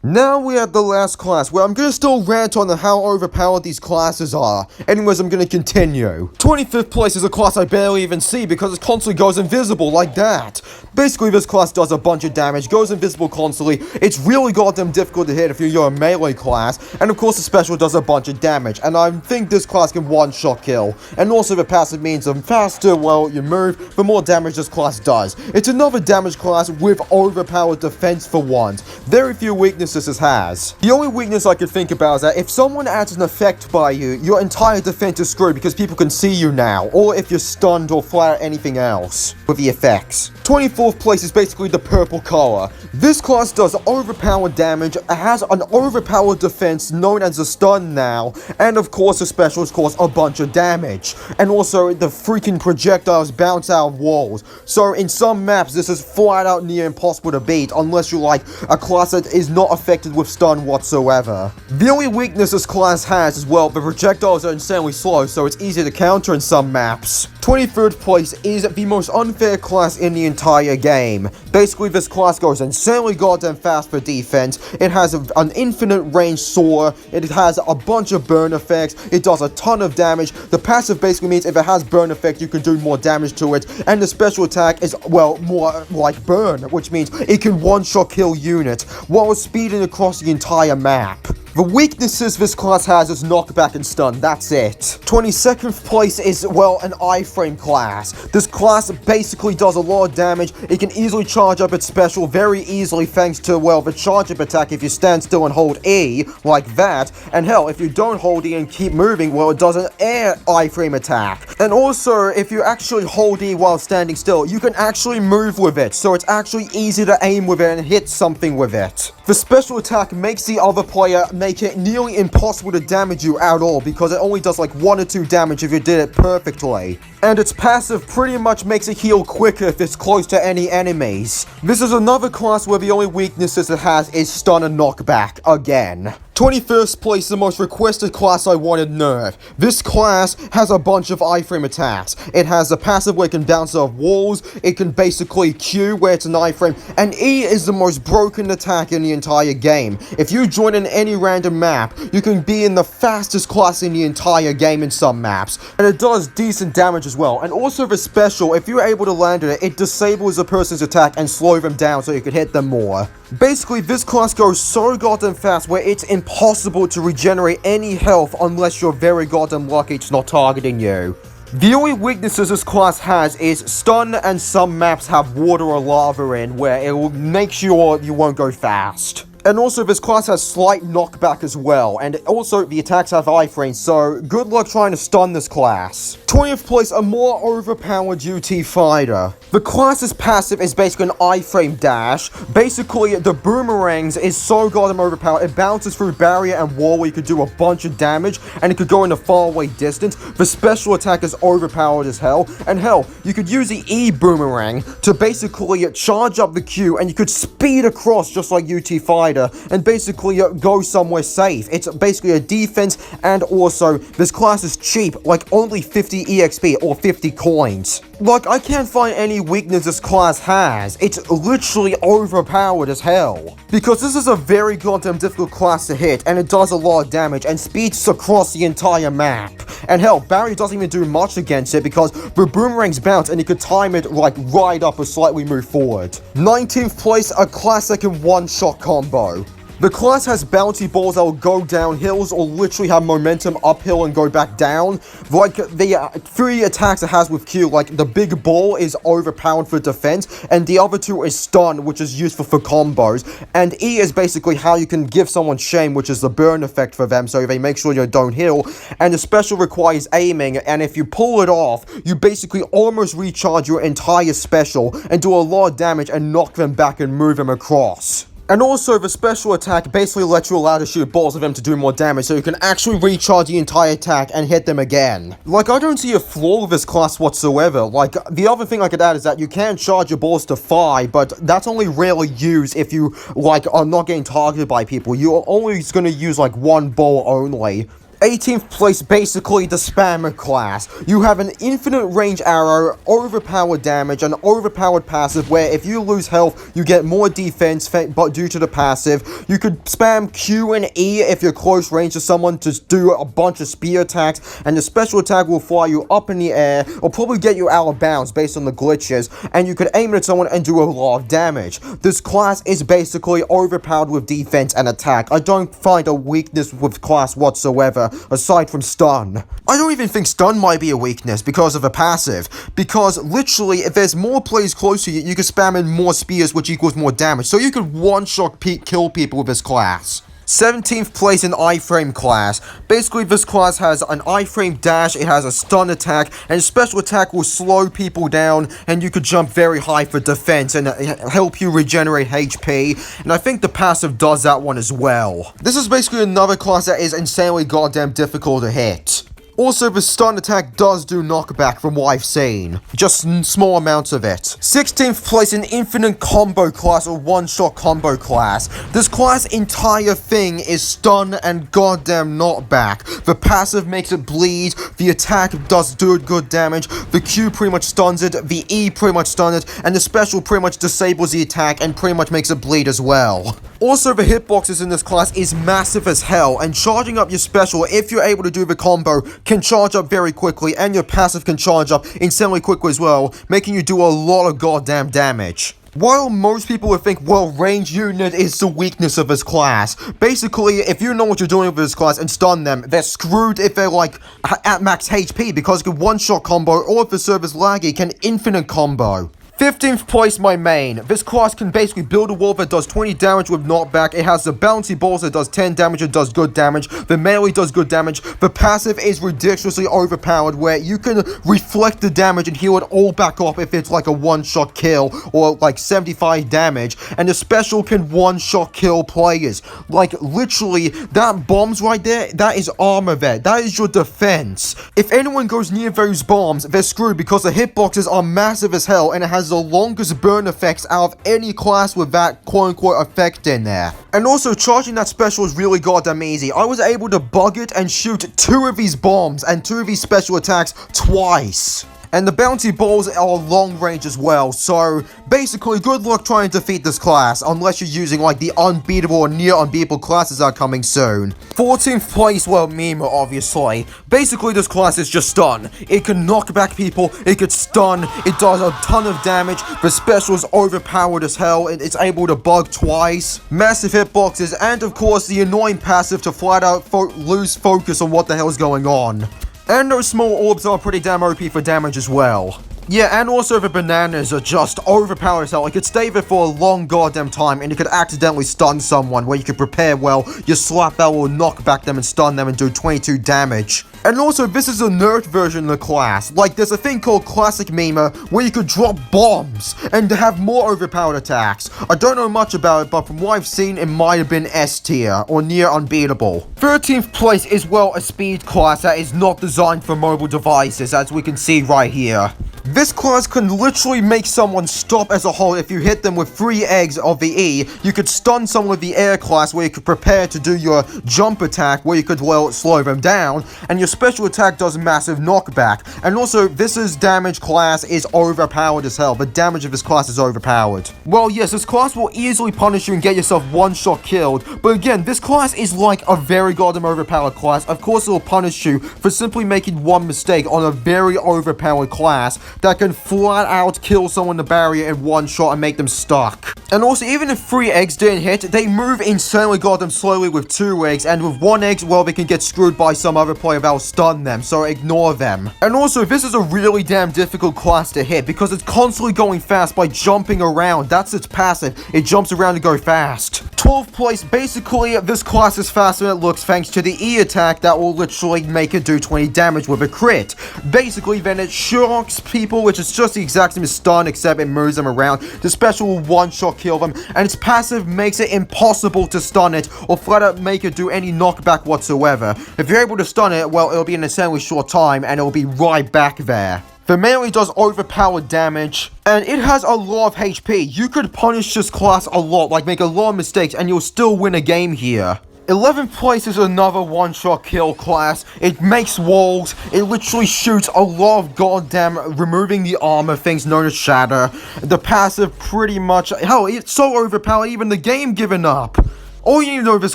Now we're at the last class, where I'm gonna still rant on how overpowered these classes are. Anyways, I'm gonna continue. 25th place is a class I barely even see because it constantly goes invisible like that. Basically, this class does a bunch of damage, goes invisible constantly. It's really goddamn difficult to hit if you're a melee class, and of course the special does a bunch of damage, and I think this class can one-shot kill. And also the passive means the faster, well, you move, the more damage this class does. It's another damage class with overpowered defense for once. Very few weaknesses this has. The only weakness I could think about is that if someone adds an effect by you, your entire defense is screwed because people can see you now, or if you're stunned or flat or anything else with the effects. 24th place is basically the purple color. This class does overpowered damage, it has an overpowered defense known as a stun now, and of course the specials cause a bunch of damage. And also the freaking projectiles bounce out of walls. So in some maps this is flat out near impossible to beat unless you're like a class that is not affected with stun whatsoever. The only weakness this class has is, well, the projectiles are insanely slow, so it's easy to counter in some maps. 23rd place is the most unfair class in the entire game. Basically, this class goes insanely goddamn fast for defense, it has an infinite range soar, it has a bunch of burn effects, it does a ton of damage. The passive basically means if it has burn effect, you can do more damage to it, and the special attack is, well, more like burn, which means it can one-shot kill units while speeding across the entire map. The weaknesses this class has is knockback and stun, that's it. 22nd place is, well, an iframe class. This class basically does a lot of damage, it can easily charge up its special very easily thanks to, well, the charge up attack if you stand still and hold E, like that, and hell, if you don't hold E and keep moving, well, it does an air iframe attack. And also, if you actually hold E while standing still, you can actually move with it, so it's actually easy to aim with it and hit something with it. The special attack makes the other player make it nearly impossible to damage you at all because it only does like 1 or 2 damage if you did it perfectly. And its passive pretty much makes it heal quicker if it's close to any enemies. This is another class where the only weaknesses it has is stun and knockback, again. 21st place is the most requested class I wanted nerf. This class has a bunch of iframe attacks. It has a passive where it can bounce off walls, it can basically Q where it's an iframe, and E is the most broken attack in the entire game. If you join in any random map, you can be in the fastest class in the entire game in some maps, and it does decent damage as well. And also the special, if you're able to land it, it disables a person's attack and slow them down so you can hit them more. Basically, this class goes so goddamn fast where it's impossible to regenerate any health unless you're very goddamn lucky it's not targeting you. The only weaknesses this class has is stun, and some maps have water or lava in where it will make sure you won't go fast. And also, this class has slight knockback as well, and also the attacks have iframes, so good luck trying to stun this class. 20th place, a more overpowered UT fighter. The class's passive is basically an iframe dash. Basically, the boomerangs is so goddamn overpowered, it bounces through barrier and wall where you could do a bunch of damage, and it could go in a faraway distance. The special attack is overpowered as hell, and hell, you could use the E boomerang to basically charge up the Q, and you could speed across just like UT fighter, and basically go somewhere safe. It's basically a defense, and also, this class is cheap, like only 50 EXP or 50 coins. Like, I can't find any weakness this class has. It's literally overpowered as hell. Because this is a very goddamn difficult class to hit, and it does a lot of damage, and speeds across the entire map. And hell, barrier doesn't even do much against it because the boomerangs bounce and you could time it like right up or slightly move forward. 19th place, a class that can one-shot combo. The class has bouncy balls that will go down hills or literally have momentum uphill and go back down. Like the 3 attacks it has with Q, like the big ball is overpowered for defense, and the other 2 is stun, which is useful for combos. And E is basically how you can give someone shame, which is the burn effect for them, so they make sure you don't heal. And the special requires aiming, and if you pull it off, you basically almost recharge your entire special and do a lot of damage and knock them back and move them across. And also, the special attack basically lets you allow to shoot balls at them to do more damage, so you can actually recharge the entire attack and hit them again. Like, I don't see a flaw with this class whatsoever. Like, the other thing I could add is that you can charge your balls to 5, but that's only rarely used if you, like, are not getting targeted by people. You're always gonna use, like, 1 ball only. 18th place, basically the spammer class. You have an infinite range arrow, overpowered damage, and overpowered passive where if you lose health, you get more defense, but due to the passive. You could spam Q and E if you're close range to someone to do a bunch of spear attacks, and the special attack will fly you up in the air, or probably get you out of bounds based on the glitches, and you could aim it at someone and do a lot of damage. This class is basically overpowered with defense and attack. I don't find a weakness with class whatsoever, aside from stun. I don't even think stun might be a weakness because of a passive, because literally if there's more players close to you, you can spam in more spears, which equals more damage, so you could one-shot kill people with this class. 17th place in iframe class. Basically, this class has an iframe dash, it has a stun attack, and special attack will slow people down, and you could jump very high for defense and help you regenerate HP, and I think the passive does that one as well. This is basically another class that is insanely goddamn difficult to hit. Also, the stun attack does do knockback from what I've seen. Just small amounts of it. 16th place in infinite combo class or one-shot combo class. This class' entire thing is stun and goddamn knockback. The passive makes it bleed, the attack does do good damage, the Q pretty much stuns it, the E pretty much stuns it, and the special pretty much disables the attack and pretty much makes it bleed as well. Also, the hitboxes in this class is massive as hell, and charging up your special, if you're able to do the combo, can charge up very quickly, and your passive can charge up insanely quickly as well, making you do a lot of goddamn damage. While most people would think, well, range unit is the weakness of this class, basically, if you know what you're doing with this class and stun them, they're screwed if they're, like, at max HP, because it can one-shot combo, or if the server's laggy, can infinite combo. 15th place, my main. This class can basically build a wall that does 20 damage with knockback. It has the bouncy balls that does 10 damage and does good damage. The melee does good damage. The passive is ridiculously overpowered where you can reflect the damage and heal it all back up if it's like a one-shot kill or like 75 damage. And the special can one-shot kill players. Like literally, that bombs right there, that is armor there. That is your defense. If anyone goes near those bombs, they're screwed because the hitboxes are massive as hell and it has the longest burn effects out of any class with that quote-unquote effect in there. And also, charging that special is really goddamn easy. I was able to bug it and shoot 2 of these bombs and 2 of these special attacks twice. And the bouncy balls are long range as well, so basically good luck trying to defeat this class, unless you're using like the unbeatable or near unbeatable classes that are coming soon. 14th place, well, Mima, obviously. Basically this class is just stun. It can knock back people, it could stun, it does a ton of damage, the special is overpowered as hell, it's able to bug twice, massive hitboxes, and of course the annoying passive to flat out lose focus on what the hell is going on. And those small orbs are pretty damn OP for damage as well. Yeah, and also the bananas are just overpowered as hell. It could stay there for a long goddamn time, and you could accidentally stun someone where you could prepare well. Your slap that will knock back them and stun them and do 22 damage. And also, this is a nerfed version of the class. Like, there's a thing called Classic Mima, where you could drop bombs and have more overpowered attacks. I don't know much about it, but from what I've seen, it might have been S tier, or near unbeatable. 13th place is, well, a speed class that is not designed for mobile devices, as we can see right here. This class can literally make someone stop as a whole if you hit them with 3 eggs of the E. You could stun someone with the air class where you could prepare to do your jump attack where you could, well, slow them down. And your special attack does massive knockback. And also, this damage class is overpowered as hell. The damage of this class is overpowered. Well, yes, this class will easily punish you and get yourself one-shot killed. But again, this class is like a very goddamn overpowered class. Of course, it will punish you for simply making one mistake on a very overpowered class that can flat out kill someone in the barrier in one shot and make them stuck. And also, even if 3 eggs didn't hit, they move insanely goddamn slowly with 2 eggs, and with 1 egg, well, they can get screwed by some other player that will stun them, so ignore them. And also, this is a really damn difficult class to hit, because it's constantly going fast by jumping around. That's its passive. It jumps around to go fast. 12th place, basically, this class is faster than it looks thanks to the E attack that will literally make it do 20 damage with a crit. Basically, then it shocks people, which is just the exact same as stun, except it moves them around. The special will one-shot kill them, and its passive makes it impossible to stun it, or flat out make it do any knockback whatsoever. If you're able to stun it, well, it'll be in an insanely short time, and it'll be right back there. The melee does overpowered damage, and it has a lot of HP. You could punish this class a lot, like make a lot of mistakes, and you'll still win a game here. 11th place is another one-shot kill class. It makes walls. It literally shoots a lot of goddamn removing the armor things known as shatter. The passive pretty much, hell, it's so overpowered even the game giving up. All you need to know of this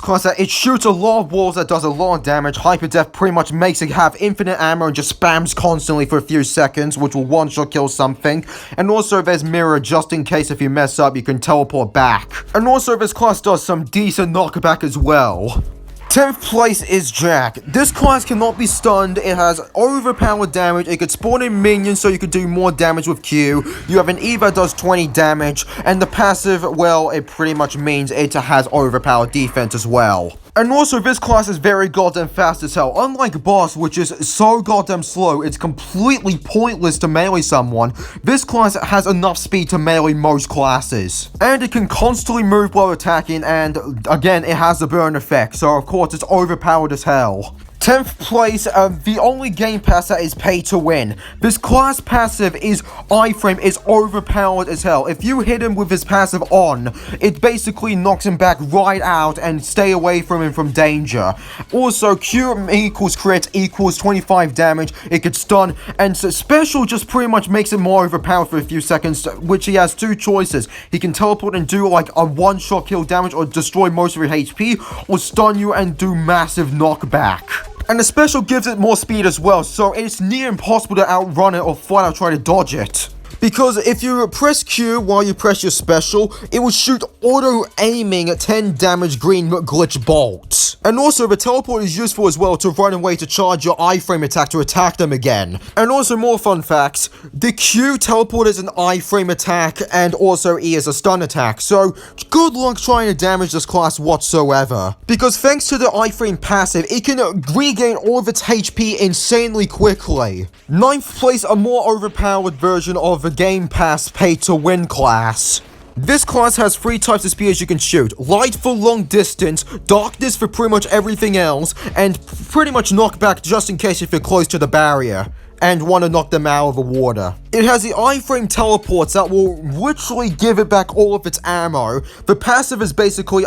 class is that it shoots a lot of walls that does a lot of damage. Hyper Death pretty much makes it have infinite ammo and just spams constantly for a few seconds, which will one-shot kill something. And also there's Mirror, just in case if you mess up, you can teleport back. And also this class does some decent knockback as well. 10th place is Jack. This class cannot be stunned. It has overpowered damage. It could spawn in minions so you could do more damage with Q. You have an E that does 20 damage. And the passive, well, it pretty much means it has overpowered defense as well. And also, this class is very goddamn fast as hell. Unlike Boss, which is so goddamn slow, it's completely pointless to melee someone. This class has enough speed to melee most classes. And it can constantly move while attacking, and again, it has the burn effect, so of course, it's overpowered as hell. 10th place, the only game pass that is pay to win. This class passive is iframe, is overpowered as hell. If you hit him with his passive on, it basically knocks him back right out and stay away from him from danger. Also, Q equals crit equals 25 damage. It could stun, and so special just pretty much makes it more overpowered for a few seconds, which he has two choices. He can teleport and do like a one-shot kill damage or destroy most of your HP, or stun you and do massive knockback. And the special gives it more speed as well, so it's near impossible to outrun it or flat out try to dodge it. Because if you press Q while you press your special, it will shoot auto-aiming 10 damage green glitch bolts. And also, the teleport is useful as well to run away to charge your iframe attack to attack them again. And also, more fun facts, the Q teleport is an iframe attack, and also E is a stun attack, so good luck trying to damage this class whatsoever. Because thanks to the iframe passive, it can regain all of its HP insanely quickly. 9th place, a more overpowered version of the Game Pass pay-to-win class. This class has 3 types of spears you can shoot. Light for long distance, darkness for pretty much everything else, and pretty much knockback just in case if you're close to the barrier and want to knock them out of the water. It has the iframe teleports that will literally give it back all of its ammo. The passive is basically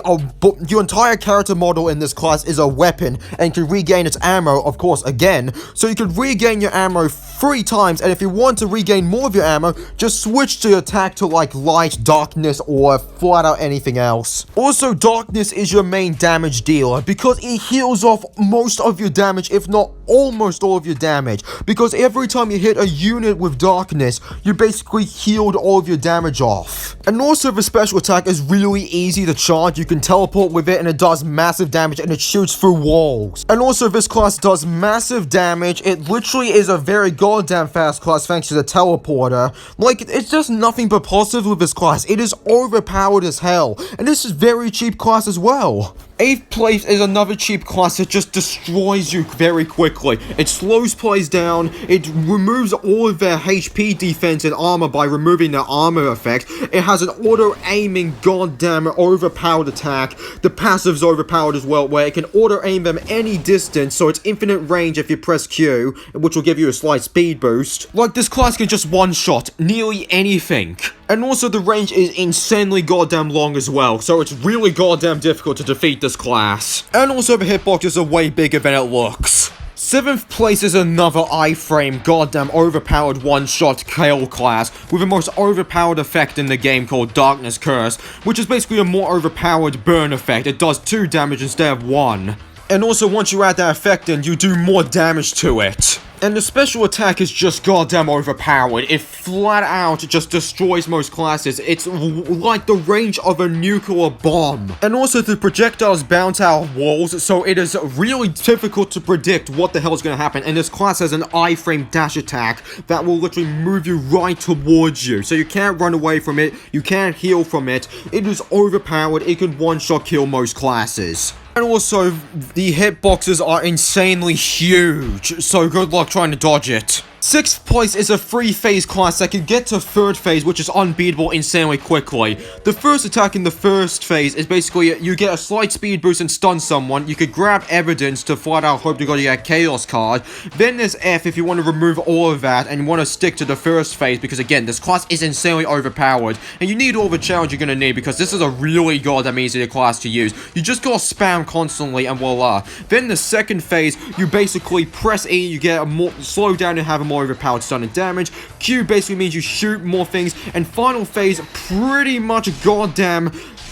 your entire character model in this class is a weapon and can regain its ammo, of course, again. So you can regain your ammo 3 times, and if you want to regain more of your ammo, just switch to attack to like light, darkness, or flat out anything else. Also, darkness is your main damage dealer because it heals off most of your damage, if not almost all of your damage, because every time you hit a unit with darkness, you basically healed all of your damage off. And also, the special attack is really easy to charge. You can teleport with it and it does massive damage and it shoots through walls. And also, this class does massive damage. It literally is a very goddamn fast class thanks to the teleporter. Like, it's just nothing but positive with this class. It is overpowered as hell, and this is very cheap class as well. 8th place is another cheap class that just destroys you very quickly. It slows plays down, it removes all of their HP defense and armor by removing their armor effect. It has an auto-aiming goddamn overpowered attack. The passive's overpowered as well, where it can auto-aim them any distance, so it's infinite range if you press Q, which will give you a slight speed boost. Like, this class can just one-shot nearly anything. And also, the range is insanely goddamn long as well, so it's really goddamn difficult to defeat this class. And also, the hitboxes are way bigger than it looks. 7th place is another iframe goddamn overpowered one-shot kill class with the most overpowered effect in the game called Darkness Curse, which is basically a more overpowered burn effect. It does 2 damage instead of 1. And also, once you add that effect in, you do more damage to it. And the special attack is just goddamn overpowered. It flat out just destroys most classes. It's like the range of a nuclear bomb. And also, the projectiles bounce out of walls, so it is really difficult to predict what the hell is going to happen. And this class has an iframe dash attack that will literally move you right towards you. So you can't run away from it, you can't heal from it. It is overpowered, it can one-shot kill most classes. And also, the hitboxes are insanely huge, so good luck trying to dodge it. 6th place is a 3-phase class that can get to 3rd phase, which is unbeatable insanely quickly. The first attack in the 1st phase is basically you get a slight speed boost and stun someone. You could grab evidence to flat out hope to go to your Chaos card. Then there's F if you want to remove all of that and want to stick to the 1st phase, because again, this class is insanely overpowered. And you need all the challenge you're going to need, because this is a really goddamn easy class to use. You just gotta spam constantly and voila. Then the 2nd phase, you basically press E, you get a more slow down and have a more overpowered stun and damage. Q basically means you shoot more things, and final phase pretty much goddamn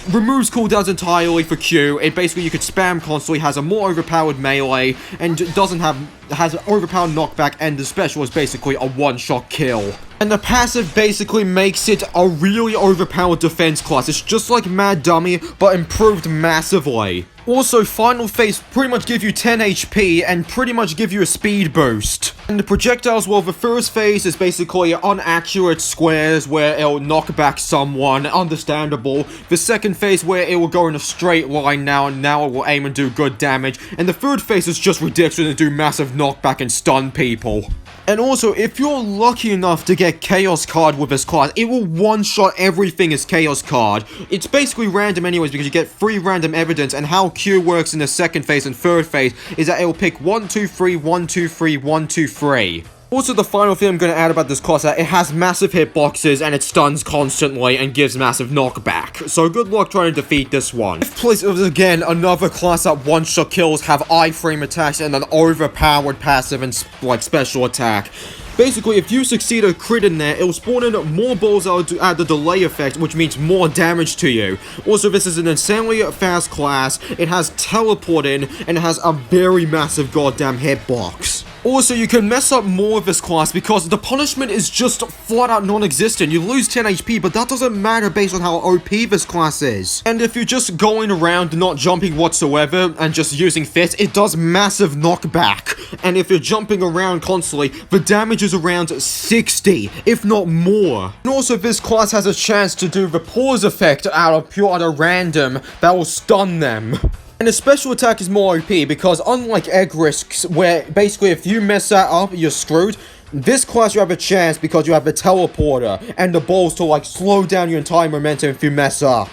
removes cooldowns entirely for Q. It basically, you could spam constantly, has a more overpowered melee, and has an overpowered knockback, and the special is basically a one-shot kill. And the passive basically makes it a really overpowered defense class. It's just like Mad Dummy, but improved massively. Also, final phase pretty much give you 10 HP and pretty much give you a speed boost. And the projectiles, well, the 1st phase is basically inaccurate squares where it'll knock back someone, understandable. The 2nd phase where it will go in a straight line now, and now it will aim and do good damage. And the 3rd phase is just ridiculous and do massive knockback and stun people. And also, if you're lucky enough to get Chaos card with this class, it will one-shot everything as Chaos card. It's basically random anyways, because you get 3 random evidence, and how Q works in the 2nd phase and 3rd phase is that it will pick 1, 2, 3, 1, 2, 3, 1, 2, 3. Also, the final thing I'm going to add about this class is that it has massive hitboxes and it stuns constantly and gives massive knockback. So good luck trying to defeat this one. 5th place is again another class that one-shot kills, have iframe attacks, and an overpowered passive and like special attack. Basically, if you succeed a crit in there, it'll spawn in more balls that will add the delay effect, which means more damage to you. Also, this is an insanely fast class, it has teleport in, and it has a very massive goddamn hitbox. Also, you can mess up more of this class because the punishment is just flat out non-existent. You lose 10 HP, but that doesn't matter based on how OP this class is. And if you're just going around not jumping whatsoever and just using Fit, it does massive knockback. And if you're jumping around constantly, the damage is around 60, if not more. And also, this class has a chance to do the pause effect out of random that will stun them. And the special attack is more OP because unlike egg risks, where basically if you mess that up, you're screwed, this class you have a chance because you have the teleporter and the balls to like slow down your entire momentum if you mess up.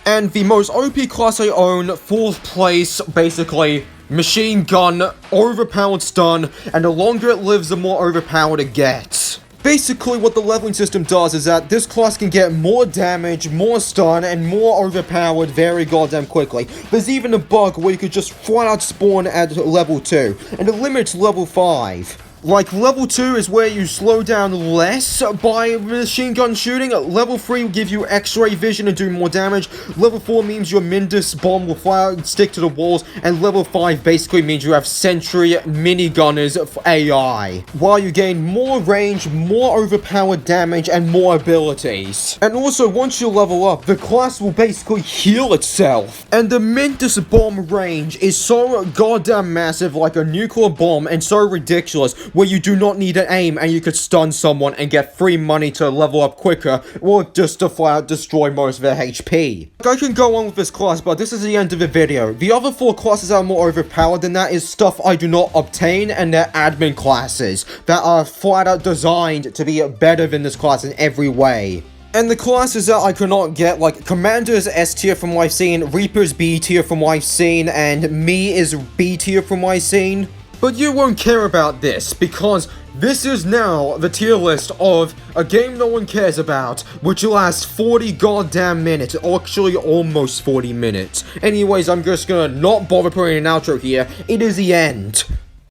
And the most OP class I own, 4th place, basically, machine gun, overpowered stun, and the longer it lives, the more overpowered it gets. Basically, what the leveling system does is that this class can get more damage, more stun, and more overpowered very goddamn quickly. There's even a bug where you could just flat out spawn at level 2, and the limit's level 5. Like, level 2 is where you slow down less by machine gun shooting. Level 3 will give you X-ray vision and do more damage. Level 4 means your Mindus bomb will fly out and stick to the walls. And level 5 basically means you have Sentry minigunners for AI, while you gain more range, more overpowered damage, and more abilities. And also, once you level up, the class will basically heal itself. And the Mindus bomb range is so goddamn massive, like a nuclear bomb, and so ridiculous, where you do not need an aim and you could stun someone and get free money to level up quicker, or just to flat out destroy most of their HP. I can go on with this class, but this is the end of the video. The other 4 classes that are more overpowered than that is stuff I do not obtain, and they're admin classes that are flat out designed to be better than this class in every way. And the classes that I cannot get, like Commander's S tier from what I've seen, Reaper's B tier from what I've seen, and Me is B tier from what I've seen. But you won't care about this, because this is now the tier list of a game no one cares about, which lasts 40 goddamn minutes, actually almost 40 minutes. Anyways, I'm just gonna not bother putting an outro here. It is the end.